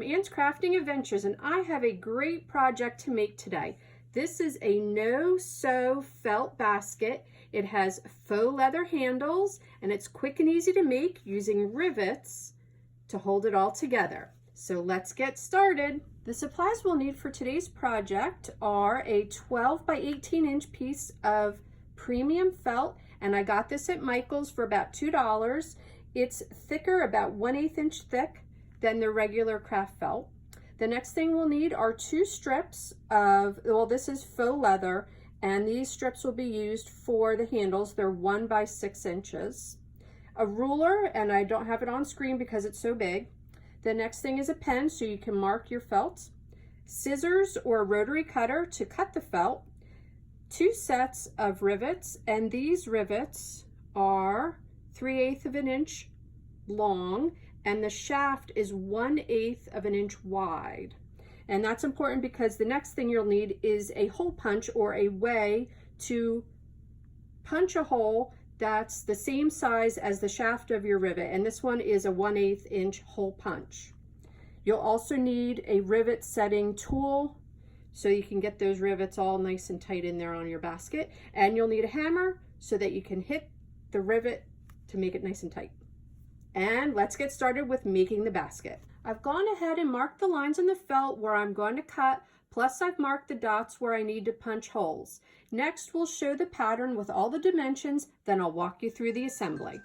Ann's Crafting Adventures, and I have a great project to make today. This is a no-sew felt basket. It has faux leather handles, and it's quick and easy to make using rivets to hold it all together. So let's get started. The supplies we'll need for today's project are a 12 by 18 inch piece of premium felt, and I got this at Michael's for about $2. It's thicker, about 1/8 inch thick than the regular craft felt. The next thing we'll need are 2 strips of, well, this is faux leather, and these strips will be used for the handles. They're 1 by 6 inches. A ruler, and I don't have it on screen because it's so big. The next thing is a pen so you can mark your felt. Scissors or a rotary cutter to cut the felt. 2 sets of rivets, and these rivets are 3/8 of an inch long, and the shaft is 1/8 of an inch wide. And that's important because the next thing you'll need is a hole punch, or a way to punch a hole that's the same size as the shaft of your rivet, and this one is a 1/8 inch hole punch. You'll also need a rivet setting tool so you can get those rivets all nice and tight in there on your basket, and you'll need a hammer so that you can hit the rivet to make it nice and tight. And let's get started with making the basket. I've gone ahead and marked the lines on the felt where I'm going to cut, plus I've marked the dots where I need to punch holes. Next, we'll show the pattern with all the dimensions, then I'll walk you through the assembly.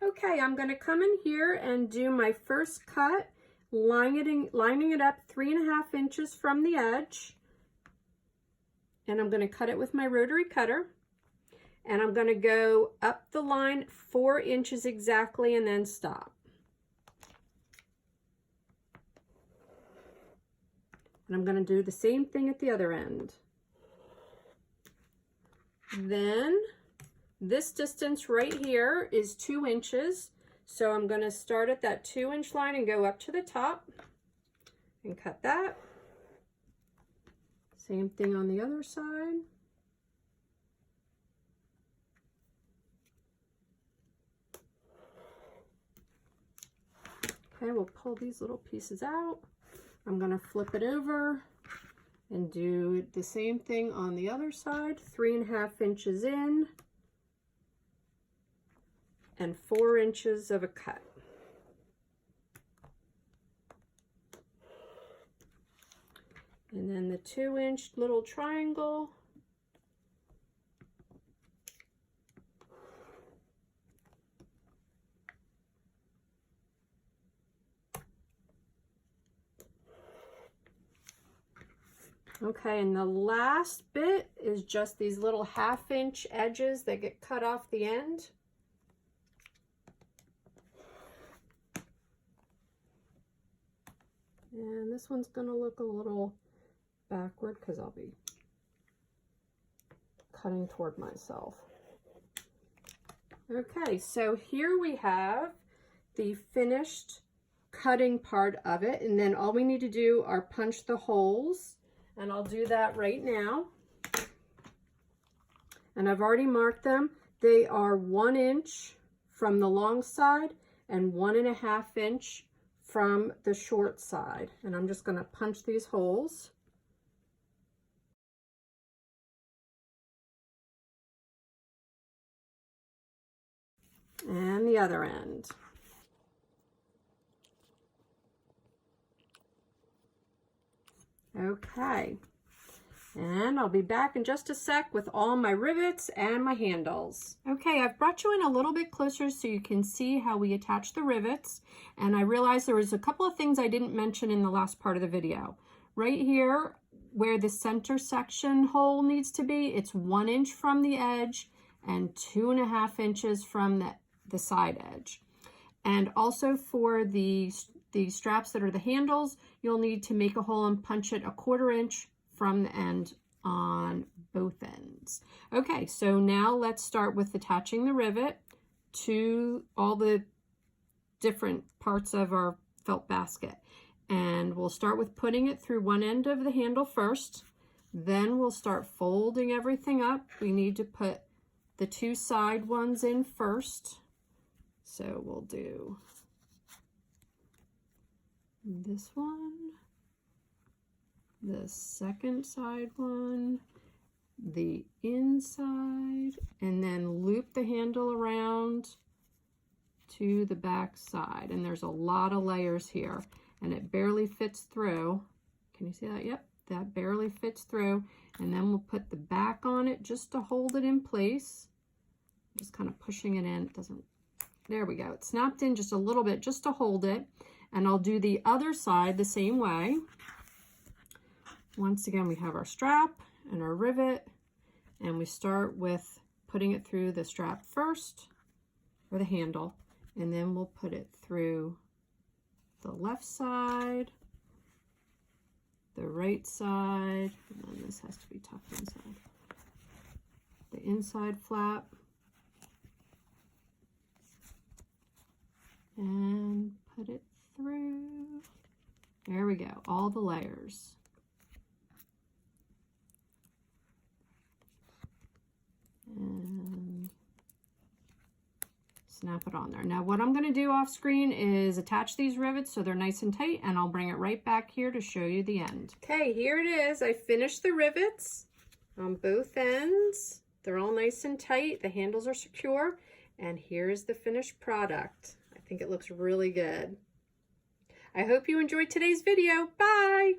Okay, I'm going to come in here and do my first cut, lining it up 3.5 inches from the edge, and I'm going to cut it with my rotary cutter. And I'm going to go up the line 4 inches exactly and then stop. And I'm going to do the same thing at the other end. Then this distance right here is 2 inches. So I'm going to start at that 2-inch line and go up to the top and cut that. Same thing on the other side. Okay, we'll pull these little pieces out. I'm going to flip it over and do the same thing on the other side. 3.5 inches in and 4 inches of a cut. And then the 2-inch little triangle. Okay, and the last bit is just these little 1/2 inch edges that get cut off the end. And this one's going to look a little backward because I'll be cutting toward myself. Okay, so here we have the finished cutting part of it, and then all we need to do are punch the holes. And I'll do that right now. And I've already marked them. They are 1 inch from the long side and 1.5 inch from the short side. And I'm just going to punch these holes. And the other end. Okay, and I'll be back in just a sec with all my rivets and my handles. Okay, I've brought you in a little bit closer so you can see how we attach the rivets, and I realized there was a couple of things I didn't mention in the last part of the video. Right here, where the center section hole needs to be, it's 1 inch from the edge and 2.5 inches from the side edge. And also for the straps that are the handles, you'll need to make a hole and punch it 1/4 inch from the end on both ends. Okay, so now let's start with attaching the rivet to all the different parts of our felt basket. And we'll start with putting it through one end of the handle first. Then we'll start folding everything up. We need to put the 2 side ones in first. So we'll do this one, the second side one, the inside, and then loop the handle around to the back side. And there's a lot of layers here, and it barely fits through. Can you see that? Yep, that barely fits through. And then we'll put the back on it just to hold it in place. Just kind of pushing it in. It doesn't, there we go. It snapped in just a little bit just to hold it. And I'll do the other side the same way. Once again, we have our strap and our rivet, and we start with putting it through the strap first, or the handle, and then we'll put it through the left side, the right side, and then this has to be tucked inside. The inside flap, and put it through. There we go, all the layers. And snap it on there. Now what I'm going to do off screen is attach these rivets so they're nice and tight, and I'll bring it right back here to show you the end. Okay, here it is. I finished the rivets on both ends. They're all nice and tight. The handles are secure, and here's the finished product. I think it looks really good. I hope you enjoyed today's video. Bye!